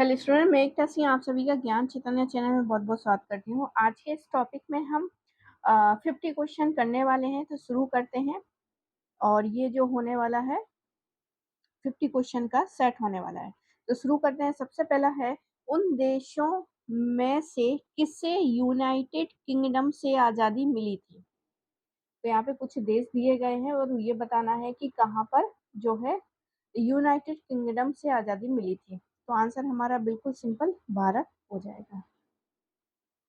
Hello student, मैं एकता सिंह आप सभी का ज्ञान चैतन्य चैनल में बहुत बहुत स्वागत करती हूँ। आज के इस टॉपिक में हम 50 क्वेश्चन करने वाले हैं, तो शुरू करते हैं। और ये जो होने वाला है 50 क्वेश्चन का सेट होने वाला है, तो शुरू करते हैं। सबसे पहला है, उन देशों में से किसे यूनाइटेड किंगडम से आज़ादी मिली थी। तो यहाँ पे कुछ देश दिए गए हैं और ये बताना है कि कहाँ पर जो है यूनाइटेड किंगडम से आज़ादी मिली थी। तो आंसर हमारा बिल्कुल सिंपल भारत हो जाएगा।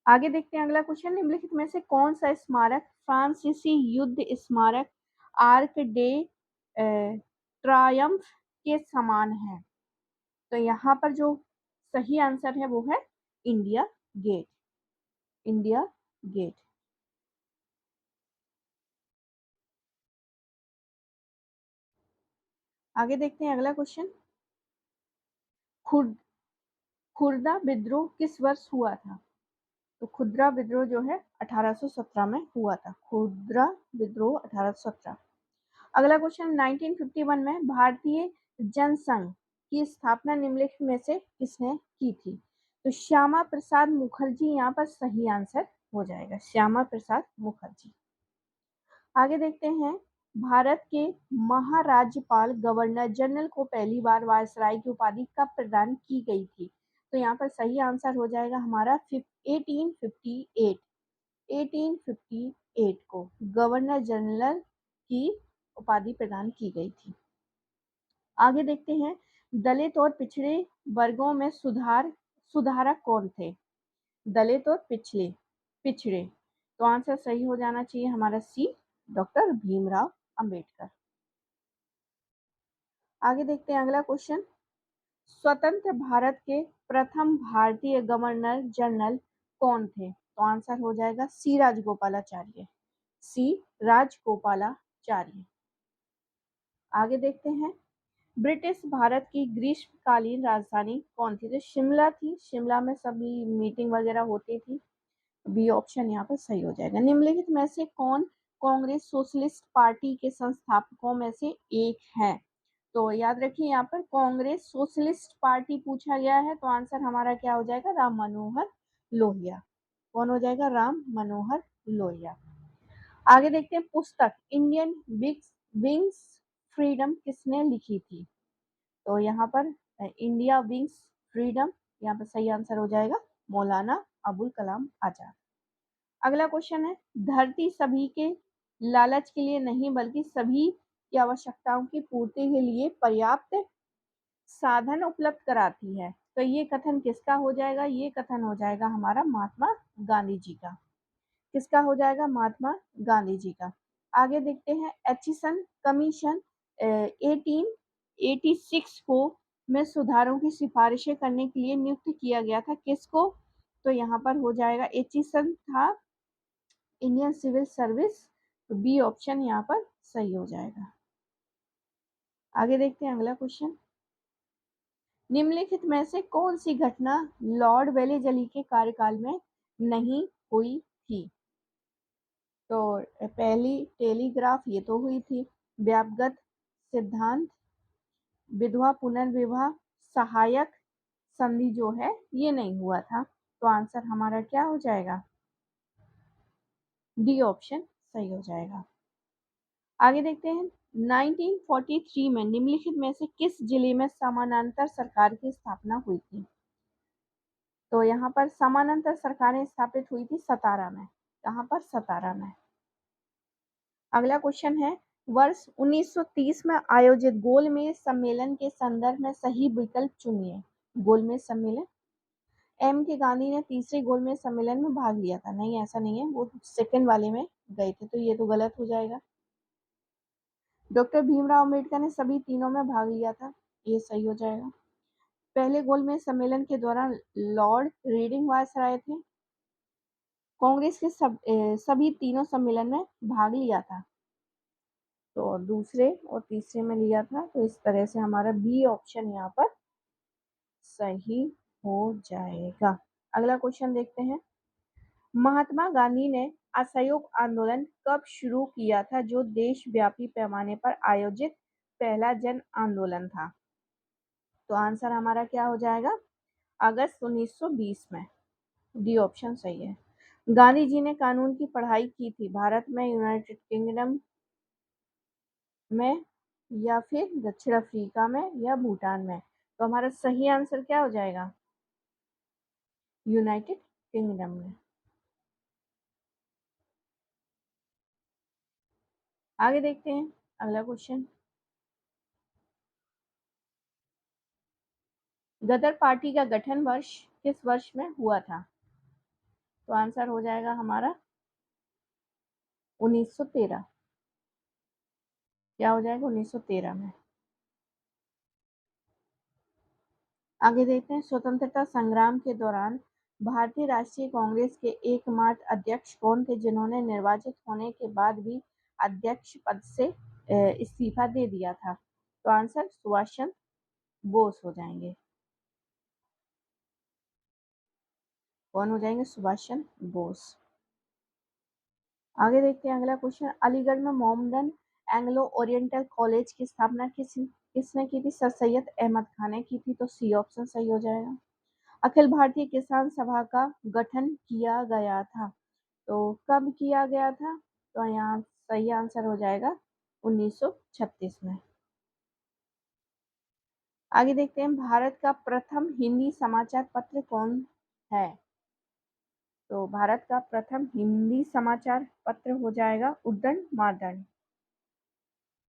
आगे देखते हैं अगला क्वेश्चन, निम्नलिखित में से कौन सा स्मारक फ्रांसीसी युद्ध स्मारक आर्क डे ट्रायम्फ के समान है। तो यहाँ पर जो सही आंसर है वो है इंडिया गेट। India gate. आगे देखते हैं अगला क्वेश्चन, खुर्दा विद्रोह किस वर्ष हुआ था। तो खुदरा विद्रोह जो है 1817 में हुआ था। खुदरा विद्रोह 1817। अगला क्वेश्चन, 1951 में भारतीय जनसंघ की स्थापना निम्नलिखित में से किसने की थी। तो श्यामा प्रसाद मुखर्जी यहाँ पर सही आंसर हो जाएगा। श्यामा प्रसाद मुखर्जी। आगे देखते हैं, भारत के महाराज्यपाल गवर्नर जनरल को पहली बार वायसराय की उपाधि कब प्रदान की गई थी। तो यहाँ पर सही आंसर हो जाएगा हमारा 1858। 1858 को गवर्नर जनरल की उपाधि प्रदान की गई थी। आगे देखते हैं, दलित और पिछड़े वर्गों में सुधारक कौन थे। दलित और पिछड़े। तो आंसर सही हो जाना चाहिए हमारा सी, डॉक्टर भीमराव अंबेडकर। आगे देखते हैं अगला क्वेश्चन, स्वतंत्र भारत के प्रथम भारतीय गवर्नर जनरल कौन थे। तो आंसर हो जाएगा सी, राजगोपालाचार्य। सी, राजगोपालाचार्य। आगे देखते हैं, ब्रिटिश भारत की ग्रीष्मकालीन राजधानी कौन थी। तो शिमला थी। शिमला में सभी मीटिंग वगैरह होती थी। बी ऑप्शन यहाँ पर सही हो जाएगा। निम्नलिखित में से कौन कांग्रेस सोशलिस्ट पार्टी के संस्थापकों में से एक है। तो याद रखिए, यहाँ पर कांग्रेस सोशलिस्ट पार्टी पूछा गया है, तो आंसर हमारा क्या हो जाएगा, राम मनोहर लोहिया। कौन हो जाएगा, राम मनोहर लोहिया। आगे देखते हैं, पुस्तक इंडियन विंग्स फ्रीडम किसने लिखी थी। तो यहाँ पर इंडिया विंग्स फ्रीडम, यहाँ पर सही आंसर हो जाएगा मौलाना अबुल कलाम आजाद। अगला क्वेश्चन है, धरती सभी के लालच के लिए नहीं बल्कि सभी की आवश्यकताओं की पूर्ति के लिए पर्याप्त साधन उपलब्ध कराती है। तो ये कथन किसका हो जाएगा, ये कथन हो जाएगा हमारा महात्मा गांधी जी का। किसका हो जाएगा, महात्मा गांधी जी का। आगे देखते हैं, एचिसन कमीशन 1886 को में सुधारों की सिफारिशें करने के लिए नियुक्त किया गया था। किसको। तो यहाँ पर हो जाएगा, एचिसन था इंडियन सिविल सर्विस। तो बी ऑप्शन यहाँ पर सही हो जाएगा। आगे देखते हैं अगला क्वेश्चन, निम्नलिखित में से कौन सी घटना लॉर्ड वेलेजली के कार्यकाल में नहीं हुई थी। तो पहली टेलीग्राफ ये तो हुई थी, व्यापगत सिद्धांत, विधवा पुनर्विवाह, सहायक संधि जो है ये नहीं हुआ था। तो आंसर हमारा क्या हो जाएगा, डी ऑप्शन सही हो जाएगा। आगे देखते हैं, 1943 में निम्नलिखित में से किस जिले में समानांतर सरकार की स्थापना हुई थी। तो यहाँ पर समानांतर सरकारें स्थापित हुई थी सतारा में। यहाँ पर सतारा में। अगला क्वेश्चन है, वर्ष 1930 में आयोजित गोलमेज सम्मेलन के संदर्भ में सही विकल्प चुनिए। गोलमेज सम्मेलन, एम के गांधी ने तीसरे गोलमेज सम्मेलन में भाग लिया था। नहीं, ऐसा नहीं है, वो सेकंड वाले में गए थे, तो ये तो गलत हो जाएगा। डॉक्टर भीमराव अंबेडकर ने सभी तीनों में भाग लिया था, ये सही हो जाएगा। पहले गोलमेज सम्मेलन के दौरान लॉर्ड रीडिंग वायसराय थे। कांग्रेस के सभी तीनों सम्मेलन में भाग लिया था, तो दूसरे और तीसरे में लिया था। तो इस तरह से हमारा बी ऑप्शन यहाँ पर सही हो जाएगा। अगला क्वेश्चन देखते हैं, महात्मा गांधी ने असहयोग आंदोलन कब शुरू किया था, जो देशव्यापी पैमाने पर आयोजित पहला जन आंदोलन था। तो आंसर हमारा क्या हो जाएगा, अगस्त 1920 में। डी ऑप्शन सही है। गांधी जी ने कानून की पढ़ाई की थी भारत में, यूनाइटेड किंगडम में, या फिर दक्षिण अफ्रीका में, या भूटान में? तो हमारा सही आंसर क्या हो जाएगा? यूनाइटेड किंगडम में। आगे देखते हैं अगला क्वेश्चन। गदर पार्टी का गठन वर्ष किस वर्ष में हुआ था? तो आंसर हो जाएगा हमारा 1913। क्या हो जाएगा? 1913 में। आगे देखते हैं, स्वतंत्रता संग्राम के दौरान भारतीय राष्ट्रीय कांग्रेस के एकमात्र अध्यक्ष कौन थे जिन्होंने निर्वाचित होने के बाद भी अध्यक्ष पद से इस्तीफा दे दिया था? तो आंसर सुभाष चंद्र बोस हो जाएंगे। कौन हो जाएंगे? सुभाष चंद्र बोस। आगे देखते हैं अगला क्वेश्चन। अलीगढ़ में मोहम्मदन एंग्लो ओरिएंटल कॉलेज की स्थापना किसने की थी? सर सैयद अहमद खान ने की थी। तो सी ऑप्शन सही हो जाएगा। अखिल भारतीय किसान सभा का गठन किया गया था, तो कब किया गया था? तो यहाँ सही आंसर हो जाएगा 1936 में। आगे देखते हैं, भारत का प्रथम हिंदी समाचार पत्र कौन है? तो भारत का प्रथम हिंदी समाचार पत्र हो जाएगा उद्दंड मार्तंड।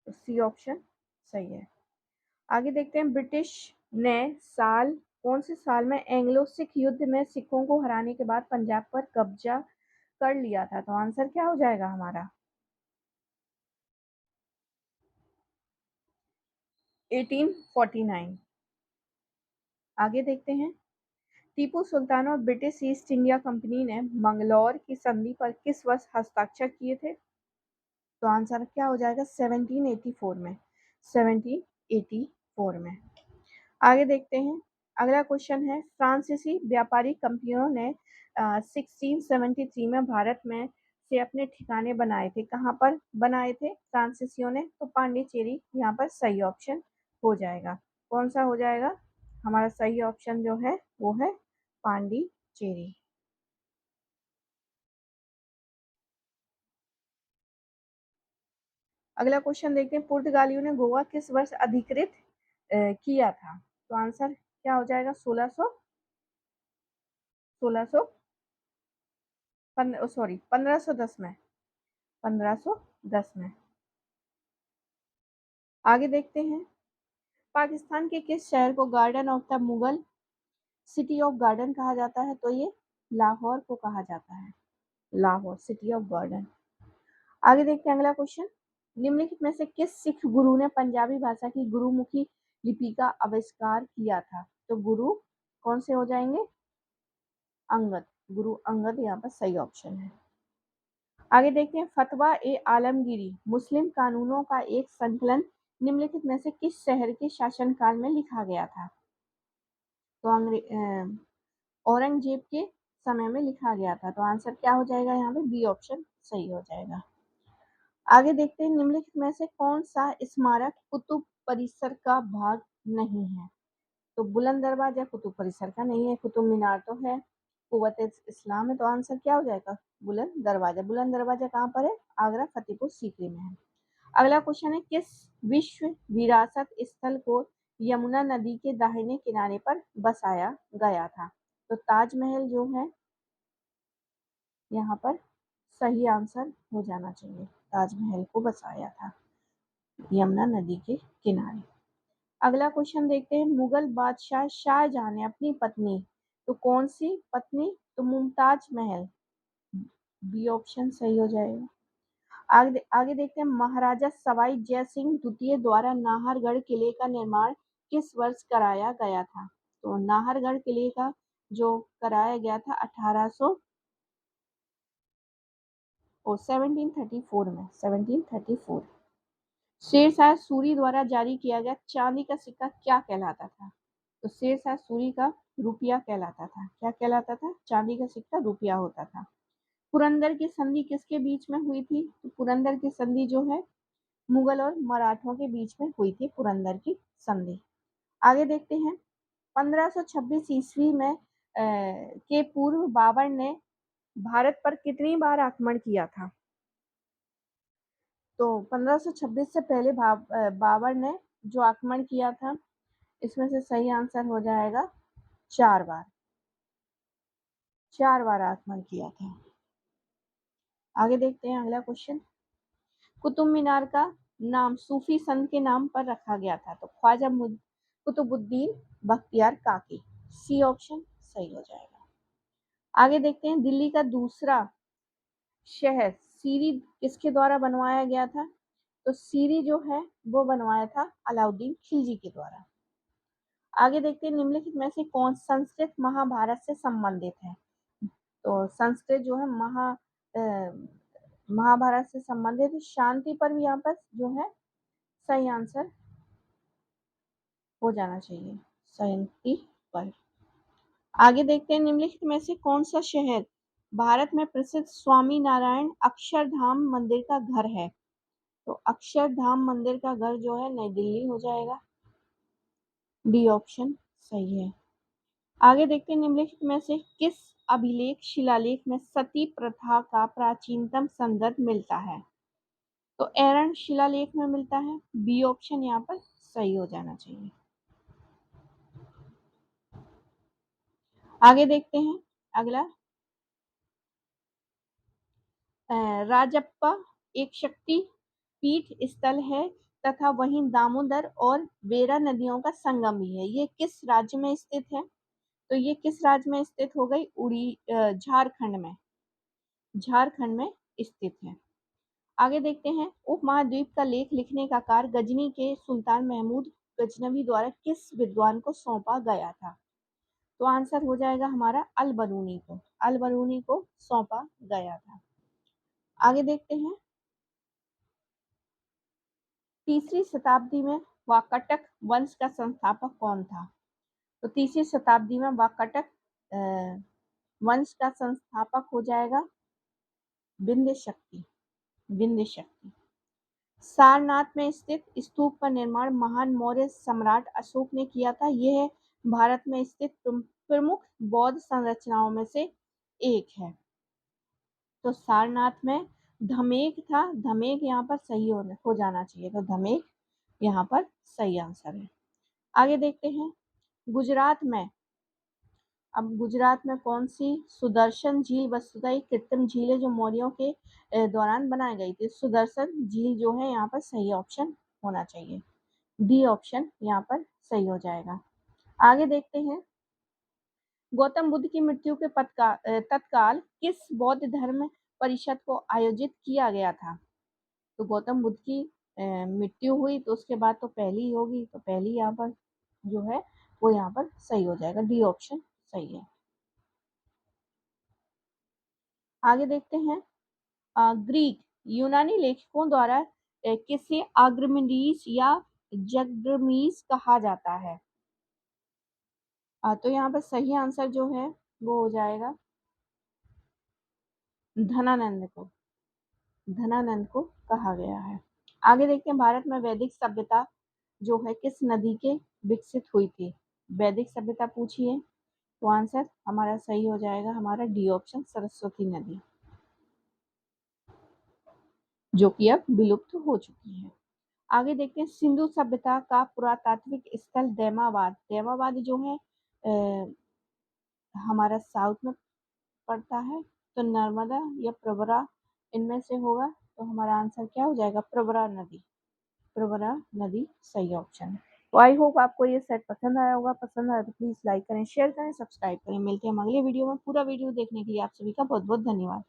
तो सी ऑप्शन सही है। आगे देखते हैं, ब्रिटिश ने कौन से साल में एंग्लो सिख युद्ध में सिखों को हराने के बाद पंजाब पर कब्जा कर लिया था? तो आंसर क्या हो जाएगा हमारा? 1849। आगे देखते हैं, टीपू सुल्तान और ब्रिटिश ईस्ट इंडिया कंपनी ने मंगलौर की संधि पर किस वर्ष हस्ताक्षर किए थे? तो आंसर क्या हो जाएगा? 1784 में। 1784 में। आगे देखते हैं, अगला क्वेश्चन है, फ्रांसीसी व्यापारी कंपनियों ने 1673 में भारत में से अपने ठिकाने बनाए थे। कहाँ पर बनाए थे फ्रांसीसियों ने? तो पांडिचेरी यहाँ पर सही ऑप्शन हो जाएगा। कौन सा हो जाएगा? हमारा सही ऑप्शन जो है वो है पांडिचेरी। अगला क्वेश्चन देखते हैं, पुर्तगालियों ने गोवा किस वर्ष अधिकृत किया था? तो आंसर क्या हो जाएगा? 1600 सॉरी 1510 में। 1510 में। आगे देखते हैं, पाकिस्तान के किस शहर को garden of the Mughal city of garden कहा जाता है? तो ये लाहौर को कहा जाता है। Lahore city of garden. आगे देखते हैं अगला क्वेश्चन, निम्नलिखित में से किस सिख गुरु ने पंजाबी भाषा की गुरुमुखी लिपि का आविष्कार किया था? तो गुरु कौन से हो जाएंगे? अंगद। गुरु अंगद यहाँ पर सही ऑप्शन है। आगे देखते हैं, फतवा ए आलमगीरी मुस्लिम कानूनों का एक संकलन निम्नलिखित में से किस शहर के शासनकाल में लिखा गया था? तो औरंगजेब के समय में लिखा गया था। तो आंसर क्या हो जाएगा? यहाँ पे बी ऑप्शन सही हो जाएगा। आगे देखते हैं, निम्नलिखित में से कौन सा स्मारक कुतुब परिसर का भाग नहीं है? तो बुलंद दरवाजा कुतुब परिसर का नहीं है, कुतुब मीनार तो है, कुव्वत इस्लाम है। तो आंसर क्या हो जाएगा? बुलंद दरवाजा। बुलंद दरवाजा कहाँ पर है? आगरा फतेहपुर सीकरी में है। अगला क्वेश्चन है, किस विश्व विरासत स्थल को यमुना नदी के दाहिने किनारे पर बसाया गया था? तो ताजमहल जो है यहाँ पर सही आंसर हो जाना चाहिए। ताजमहल को बसाया था यमुना नदी के किनारे। अगला क्वेश्चन देखते हैं, मुगल बादशाह शाहजहां ने अपनी पत्नी, तो कौन सी पत्नी? तो मुमताज महल। बी ऑप्शन सही हो जाएगा। आगे देखते हैं, महाराजा सवाई जय सिंह द्वितीय द्वारा नाहरगढ़ किले का निर्माण किस वर्ष कराया गया था? तो नाहरगढ़ किले का जो कराया गया था 1734 में। 1734। शेरशाह सूरी द्वारा जारी किया गया चांदी का सिक्का क्या कहलाता था? तो शेरशाह सूरी का रुपया कहलाता था। क्या कहलाता था? चांदी का सिक्का रुपया होता था। पुरंदर की संधि किसके बीच में हुई थी? तो पुरंदर की संधि जो है मुगल और मराठों के बीच में हुई थी, पुरंदर की संधि। आगे देखते हैं, 1526 ईस्वी में के पूर्व बाबर ने भारत पर कितनी बार आक्रमण किया था? तो 1526 से पहले बाबर ने जो आक्रमण किया था, इसमें से सही आंसर हो जाएगा 4 बार। 4 बार आक्रमण किया था। आगे देखते हैं अगला क्वेश्चन। कुतुब मीनार का नाम सूफी संत के नाम पर रखा गया था, तो ख्वाजा कुतुबुद्दीन बख्तियार काकी। सी ऑप्शन सही हो जाएगा। आगे देखते हैं दिल्ली का दूसरा शहर सीरी किसके द्वारा बनवाया गया था? तो सीरी जो है वो बनवाया था अलाउद्दीन खिलजी के द्वारा। आगे देखते हैं निम्नलिखित में से कौन संस्कृत महाभारत से संबंधित है? तो संस्कृत जो है महाभारत से संबंधित शांति पर्व यहाँ पर जो है सही आंसर हो जाना चाहिए, शांति पर्व। आगे देखते हैं निम्नलिखित में से कौन सा शहर भारत में प्रसिद्ध स्वामी नारायण अक्षरधाम मंदिर का घर है? तो अक्षरधाम मंदिर का घर जो है नई दिल्ली हो जाएगा। डी ऑप्शन सही है। आगे देखते हैं निम्नलिखित में से किस अभिलेख शिलालेख में सती प्रथा का प्राचीनतम संदर्भ मिलता है? तो एरन शिलालेख में मिलता है। बी ऑप्शन यहाँ पर सही हो जाना चाहिए। आगे देखते हैं अगला। राजप्पा एक शक्ति पीठ स्थल है तथा वहीं दामोदर और वेरा नदियों का संगम भी है। ये किस राज्य में स्थित है? तो ये किस राज्य में स्थित हो गई? झारखंड में। झारखंड में स्थित है। आगे देखते हैं उपमहाद्वीप का लेख लिखने का कार्य गजनी के सुल्तान महमूद गजनवी द्वारा किस विद्वान को सौंपा गया था? तो आंसर हो जाएगा हमारा अल बरूनी को सौंपा गया था। आगे देखते हैं तीसरी शताब्दी में वाकाटक वंश का संस्थापक कौन था? तो तीसरी शताब्दी में वाकाटक वंश का संस्थापक हो जाएगा विंध्य शक्ति। सारनाथ में स्थित स्तूप का निर्माण महान मौर्य सम्राट अशोक ने किया था। यह भारत में स्थित प्रमुख बौद्ध संरचनाओं में से एक है। तो सारनाथ में धमेक था, धमेक यहाँ पर सही हो जाना चाहिए। तो धमेक यहाँ पर सही आंसर है। आगे देखते हैं गुजरात में कौन सी सुदर्शन झील वस्तुतः एक कृत्रिम झील है जो मौर्यों के दौरान बनाई गई थी। सुदर्शन झील जो है यहाँ पर सही ऑप्शन होना चाहिए। डी ऑप्शन यहाँ पर सही हो जाएगा। आगे देखते हैं गौतम बुद्ध की मृत्यु के तत्काल किस बौद्ध धर्म परिषद को आयोजित किया गया था? तो गौतम बुद्ध की मृत्यु हुई तो उसके बाद तो पहली होगी, तो पहली यहाँ पर जो है वो यहाँ पर सही हो जाएगा। डी ऑप्शन सही है। आगे देखते हैं ग्रीक यूनानी लेखकों द्वारा किसे आग्रमिडीस या जगड्रमीस कहा जाता है? तो यहाँ पर सही आंसर जो है वो हो जाएगा धनानंद को कहा गया है। आगे देखते हैं भारत में वैदिक सभ्यता जो है किस नदी के विकसित हुई थी? वैदिक सभ्यता पूछिए तो आंसर हमारा सही हो जाएगा हमारा डी ऑप्शन सरस्वती नदी, जो कि अब विलुप्त हो चुकी है। आगे देखते हैं सिंधु सभ्यता का पुरातात्विक स्थल दैमाबाद जो है हमारा साउथ में पड़ता है। तो नर्मदा या प्रवरा इनमें से होगा, तो हमारा आंसर क्या हो जाएगा? प्रवरा नदी सही ऑप्शन है। तो आई होप आपको ये सेट पसंद आया होगा। पसंद आया तो प्लीज लाइक करें, शेयर करें, सब्सक्राइब करें। मिलते हैं अगले वीडियो में। पूरा वीडियो देखने के लिए आप सभी का बहुत बहुत धन्यवाद।